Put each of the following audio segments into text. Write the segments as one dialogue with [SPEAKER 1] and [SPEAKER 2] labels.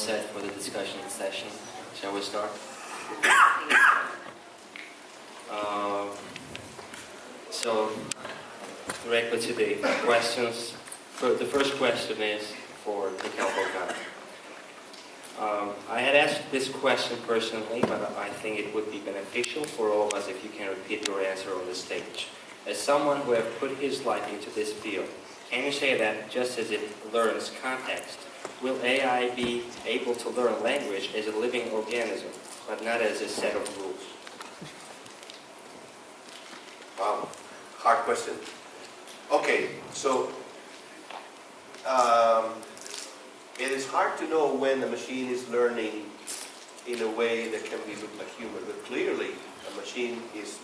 [SPEAKER 1] set for the discussion session. Shall we start? So, directly to the questions. The first question is for Mikel. I had asked this question personally, but I think it would be beneficial for all of us if you can repeat your answer on the stage. As someone who has put his life into this field, can you say that just as it learns context, will AI be able to learn language as a living organism, but not as a set of rules?
[SPEAKER 2] Wow, hard question. Okay, so it is hard to know when a machine is learning in a way that can be looked like human, but clearly a machine is,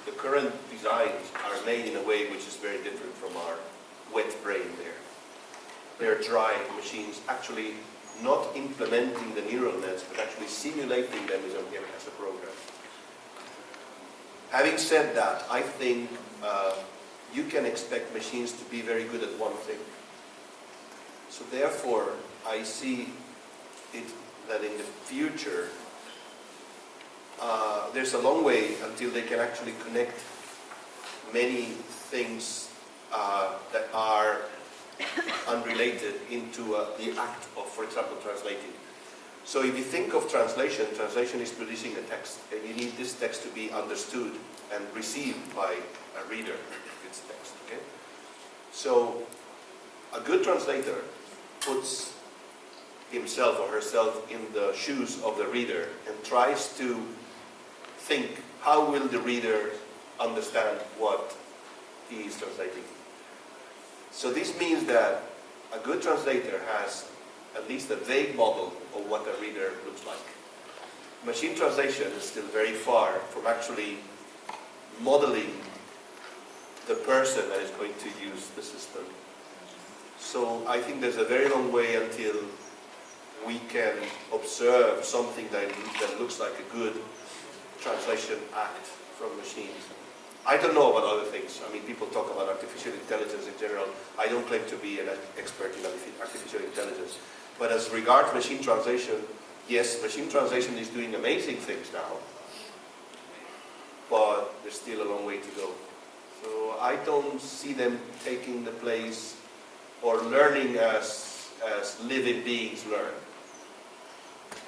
[SPEAKER 2] the current designs are made in a way which is very different from our wet brain there. They're dry machines, actually not implementing the neural nets, but actually simulating them as a program. Having said that, I think you can expect machines to be very good at one thing. So therefore, I see it that in the future, there's a long way until they can actually connect many things that are unrelated into the act of, for example, translating. So if you think of translation, translation is producing a text, and you need this text to be understood and received by a reader, if it's text, okay? So a good translator puts himself or herself in the shoes of the reader and tries to think, how will the reader understand what he is translating? So this means that a good translator has at least a vague model of what a reader looks like. Machine translation is still very far from actually modeling the person that is going to use the system. So I think there's a very long way until we can observe something that looks like a good translation act from machines. I don't know about other things. I mean, people talk about artificial intelligence in general. I don't claim to be an expert in artificial intelligence. But as regards machine translation, yes, machine translation is doing amazing things now. But there's still a long way to go. So I don't see them taking the place or learning as living beings learn.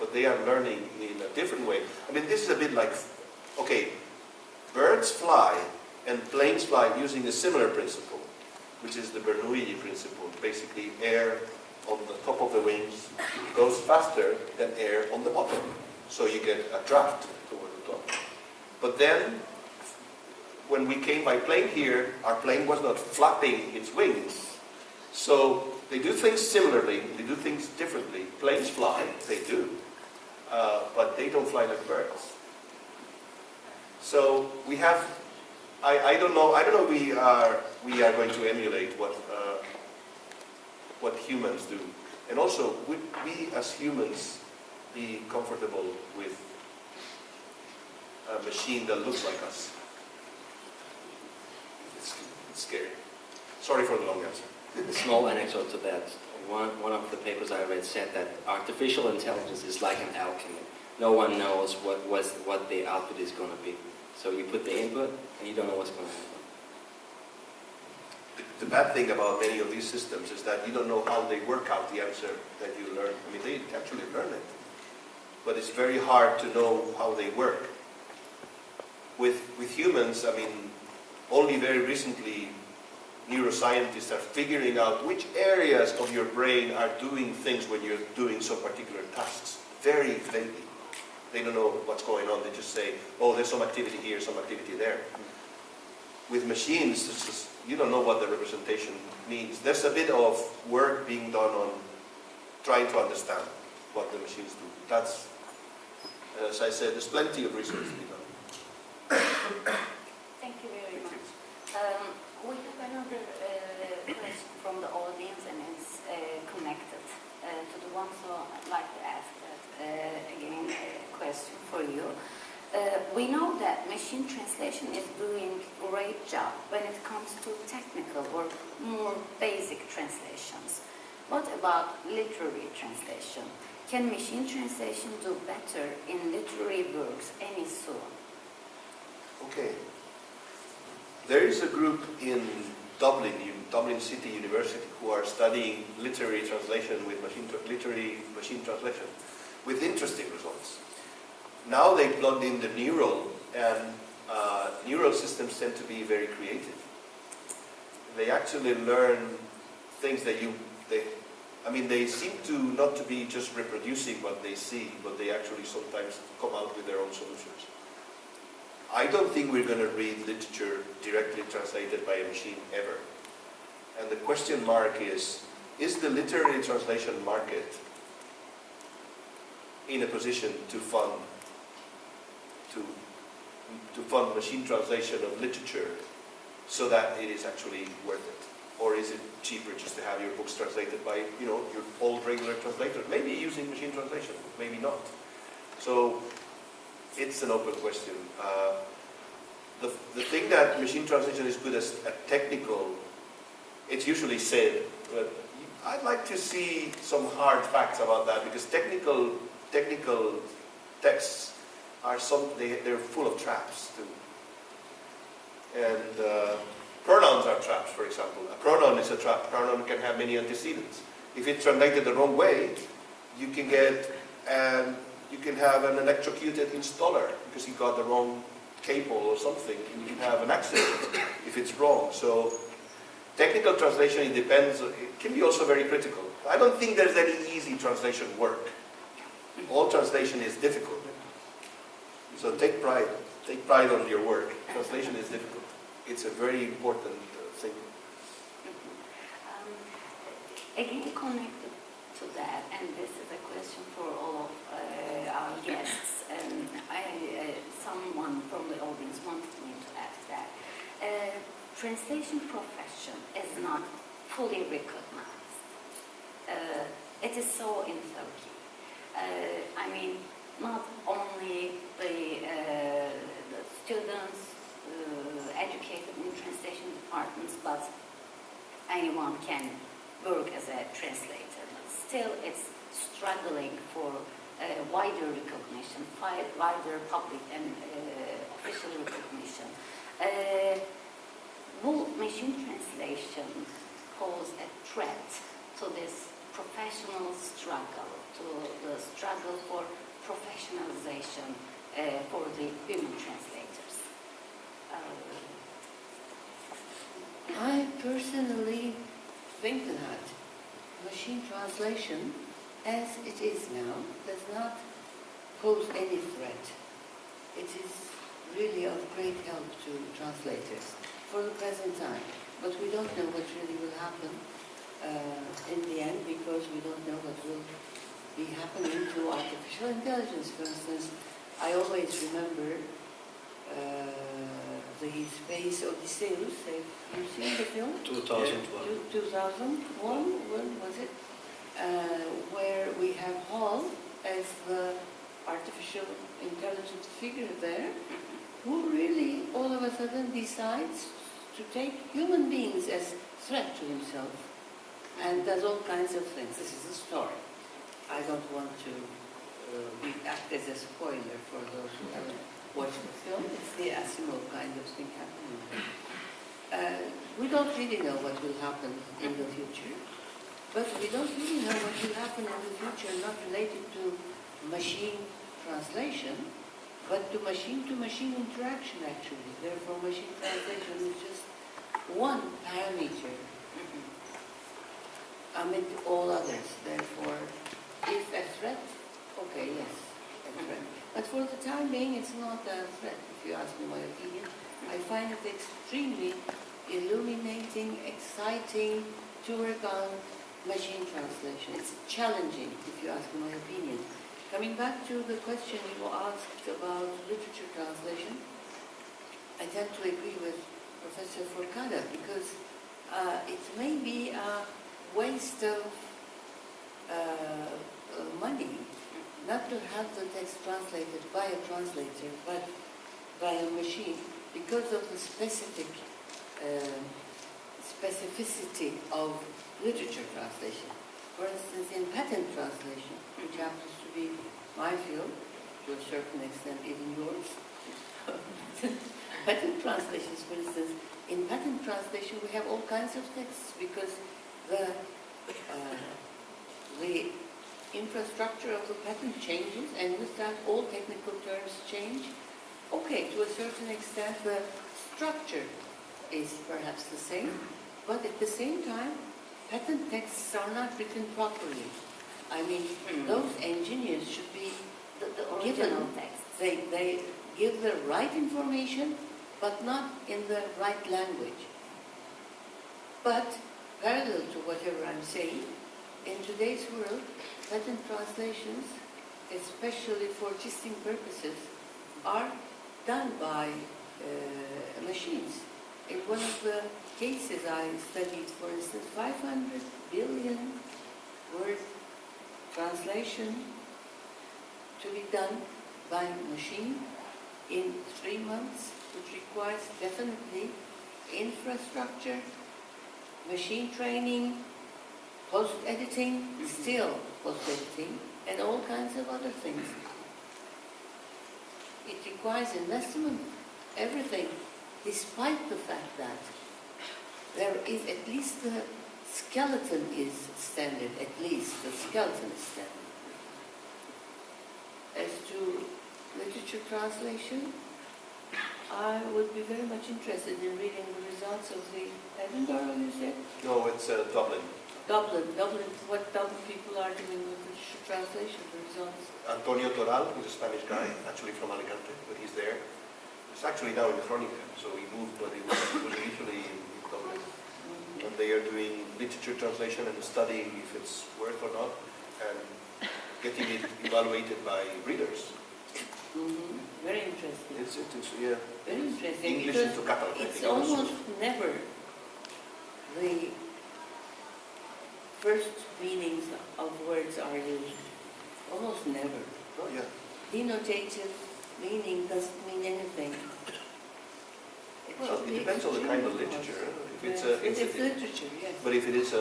[SPEAKER 2] But they are learning in a different way. I mean, this is a bit like, okay, birds fly and planes fly using a similar principle, which is the Bernoulli principle. Basically, air on the top of the wings goes faster than air on the bottom. So you get a draft toward the top. But then, when we came by plane here, our plane was not flapping its wings. So they do things similarly, they do things differently. Planes fly, they do, but they don't fly like birds. So we have, I don't know we are going to emulate what humans do. And also, would we as humans be comfortable with a machine that looks like us? It's scary. Sorry for the long answer.
[SPEAKER 1] A small anecdote to that. One of the papers I read said that artificial intelligence is like an alchemy. No one knows what the output is going to be. So you put the input and you don't know what's going to happen.
[SPEAKER 2] The bad thing about many of these systems is that you don't know how they work out the answer that you learn. I mean, they actually learn it. But it's very hard to know how they work. With humans, I mean, only very recently neuroscientists are figuring out which areas of your brain are doing things when you're doing some particular tasks, very vaguely. They don't know what's going on. They just say, oh, there's some activity here, some activity there. With machines, it's just, you don't know what the representation means. There's a bit of work being done on trying to understand what the machines do. That's, as I said, there's plenty of research to be done.
[SPEAKER 3] Thank you very much. We have another question from the audience, and it's connected to the one, so I'd like to ask that again a question for you. We know that machine translation is doing a great job when it comes to technical or more basic translations. What about literary translation? Can machine translation do better in literary works any soon?
[SPEAKER 2] Okay. There is a group in Dublin, Dublin City University, who are studying literary translation with literary machine translation, with interesting results. Now they plugged in the neural, and neural systems tend to be very creative. They actually learn things that they seem to not to be just reproducing what they see, but they actually sometimes come out with their own solutions. I don't think we're going to read literature directly translated by a machine ever. And the question mark is the literary translation market in a position to fund machine translation of literature so that it is actually worth it? Or is it cheaper just to have your books translated by, your old regular translator? Maybe using machine translation, maybe not. So it's an open question. The thing that machine translation is good at technical, it's usually said, but I'd like to see some hard facts about that, because technical texts are they're full of traps too. And pronouns are traps, for example. A pronoun is a trap. A pronoun can have many antecedents. If it's translated the wrong way, you can have an electrocuted installer because he got the wrong cable or something, and you can have an accident if it's wrong. So technical translation, it depends. It can be also very critical. I don't think there's any easy translation work. All translation is difficult. So take pride on your work. Translation is difficult. It's a very important thing.
[SPEAKER 3] Again, connected to that, and this is a question for all of our guests, and someone from the audience wanted me to ask that. Translation profession is not fully recognized. It is so in Turkey. Not only the students educated in translation departments, but anyone can work as a translator. But still, it's struggling for wider recognition, wider public and official recognition. Will machine translation pose a threat to this professional struggle, to the struggle for professionalization for the human translators?
[SPEAKER 4] I personally think that machine translation, as it is now, does not pose any threat. It is really of great help to translators for the present time. But we don't know what really will happen in the end, because we don't know what will be happening to artificial intelligence. For instance, I always remember the Space Odysseus. Have you seen the film?
[SPEAKER 5] 2001.
[SPEAKER 4] 2001, when was it? Where we have Hall as the artificial intelligence figure there, who really all of a sudden decides to take human beings as threat to himself and does all kinds of things. This is a story. I don't want to act as a spoiler for those who haven't watched the film. It's the Asimov kind of thing happening there. We don't really know what will happen in the future, but we don't really know what will happen in the future, not related to machine translation, but to machine interaction, actually. Therefore, machine translation is just one parameter amid all others. Therefore, if a threat, okay, yes, a threat. But for the time being, it's not a threat, if you ask me my opinion. I find it extremely illuminating, exciting to work on machine translation. It's challenging, if you ask me my opinion. Coming back to the question you asked about literature translation, I tend to agree with Professor Forcada, because it may be a waste of money not to have the text translated by a translator, but by a machine, because of the specificity of literature translation. for instance, in patent translation, which happens to be my field, to a certain extent even yours. Patent translations, for instance, in patent translation we have all kinds of texts because the infrastructure of the patent changes, and with that all technical terms change. Okay, to a certain extent the structure is perhaps the same, but at the same time patent texts are not written properly. I mean, those engineers should be
[SPEAKER 3] The
[SPEAKER 4] given
[SPEAKER 3] original text.
[SPEAKER 4] they give the right information, but not in the right language. But parallel to whatever I'm saying, in today's world, patent translations, especially for testing purposes, are done by machines. In one of the cases I studied, for instance, 500 billion word translation to be done by machine in 3 months, which requires definitely infrastructure, machine training, post-editing, still post-editing, and all kinds of other things. It requires investment, everything, despite the fact that there is at least the skeleton is standard, at least the skeleton is standard. As to literature translation, I would be very much interested in reading the results of the Edinburgh, you said?
[SPEAKER 2] No, it's Dublin.
[SPEAKER 4] Dublin, what Dublin people are doing with literature translation, the results.
[SPEAKER 2] Antonio Toral, who's a Spanish guy, actually from Alicante, but he's there. He's actually now in Crónica, so he moved, but he was initially in Dublin. And they are doing literature translation and studying if it's worth or not, and getting it evaluated by readers.
[SPEAKER 4] Very interesting.
[SPEAKER 2] It's yeah.
[SPEAKER 4] Very interesting.
[SPEAKER 2] English
[SPEAKER 4] because
[SPEAKER 2] into Catalan. I
[SPEAKER 4] it's
[SPEAKER 2] think also.
[SPEAKER 4] almost never the first meanings of words are used. Almost never.
[SPEAKER 2] Oh yeah.
[SPEAKER 4] Denotative meaning doesn't mean anything.
[SPEAKER 2] Well, it depends on the kind of literature. If it's
[SPEAKER 4] it's literature, yes.
[SPEAKER 2] But if it is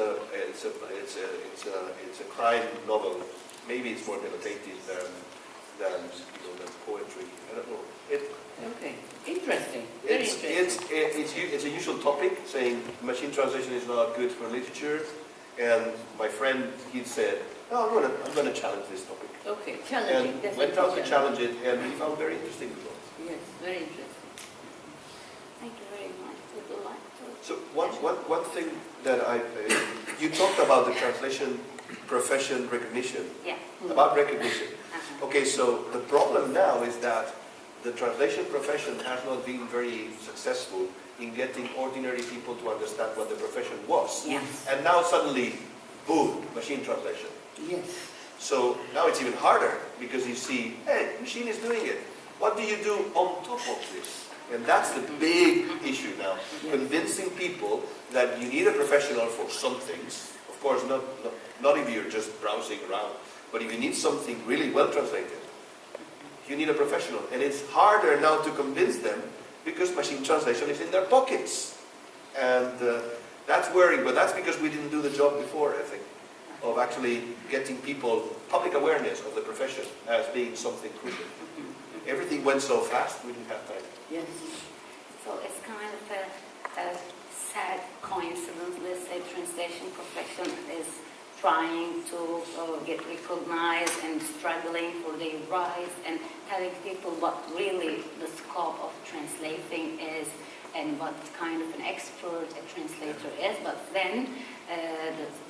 [SPEAKER 2] it's a crime novel, maybe it's more denotative than poetry. I don't know.
[SPEAKER 4] Okay, interesting. Very interesting.
[SPEAKER 2] It's a usual topic, saying machine translation is not good for literature. And my friend, he said, "Oh, I'm going to challenge this topic."
[SPEAKER 4] Okay, challenging.
[SPEAKER 2] And went out to challenge it, and we found very interesting results.
[SPEAKER 4] Yes, very interesting.
[SPEAKER 3] Thank you very much. Would you like to?
[SPEAKER 2] So one thing that you talked about the translation profession recognition.
[SPEAKER 3] Yeah.
[SPEAKER 2] About recognition.
[SPEAKER 3] Uh-huh.
[SPEAKER 2] Okay, so the problem now is that the translation profession has not been very successful in getting ordinary people to understand what the profession was.
[SPEAKER 3] Yes.
[SPEAKER 2] And now suddenly, boom, machine translation.
[SPEAKER 4] Yes.
[SPEAKER 2] So now it's even harder because you see, hey, machine is doing it. What do you do on top of this? And that's the big issue now. Convincing people that you need a professional for some things. Of course, not if you're just browsing around, but if you need something really well translated, you need a professional. And it's harder now to convince them because machine translation is in their pockets. And that's worrying, but that's because we didn't do the job before, I think, of actually getting people public awareness of the profession as being something crucial. Everything went so fast, we didn't have time.
[SPEAKER 4] Yes.
[SPEAKER 3] So it's kind of a sad coincidence. Let's say translation profession is trying to get recognized and struggling for their rights and telling people what really the scope of translating is and what kind of an expert a translator is. But then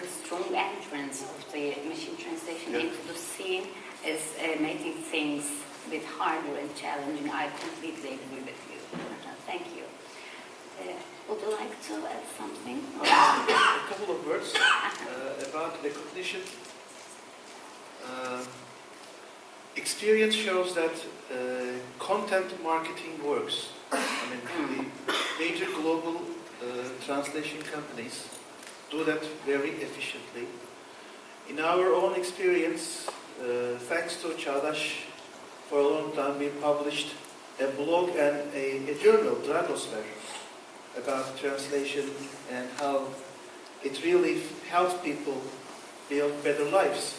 [SPEAKER 3] the strong entrance of the machine translation into the scene is making things a bit harder and challenging. I completely agree with you. Thank you. Would you like to add something?
[SPEAKER 5] A couple of words about recognition. Experience shows that content marketing works. I mean, the major global translation companies do that very efficiently. In our own experience, thanks to Çağdaş, for a long time we published a blog and a journal, Dragoman, about translation and how it really helps people build better lives.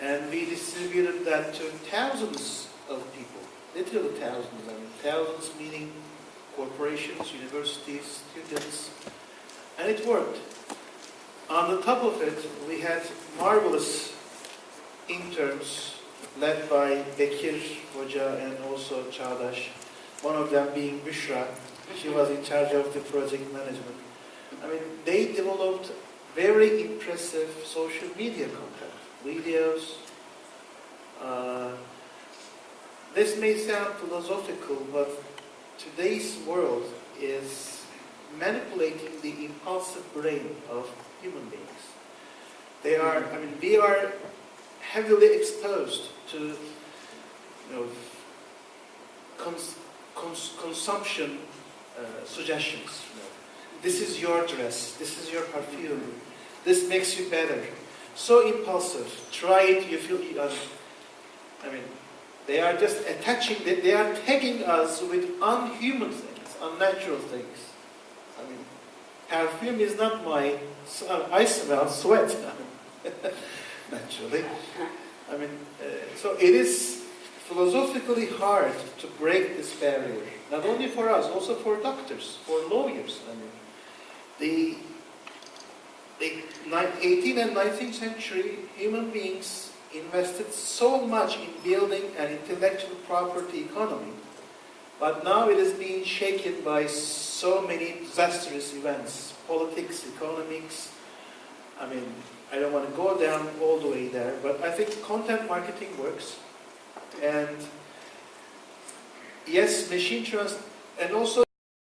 [SPEAKER 5] And we distributed that to thousands of people, literally thousands. I mean, thousands meaning corporations, universities, students, and it worked. On the top of it, we had marvelous interns led by Bekir Hoca and also Çağdaş, one of them being Büşra. She was in charge of the project management. I mean, they developed very impressive social media content, videos. This may sound philosophical, but today's world is manipulating the impulsive brain of human beings. They are, I mean, we are heavily exposed to, consumption suggestions. This is your dress, this is your perfume, this makes you better. So impulsive. Try it, you feel, I mean, they are just attaching, they are tagging us with unhuman things, unnatural things. I mean, perfume is not my, I smell sweat, naturally. I mean, so it is philosophically hard to break this barrier, not only for us, also for doctors, for lawyers. I mean, the 18th and 19th century human beings invested so much in building an intellectual property economy, but now it is being shaken by so many disastrous events, politics, economics. I mean, I don't want to go down all the way there, but I think content marketing works. And yes, and also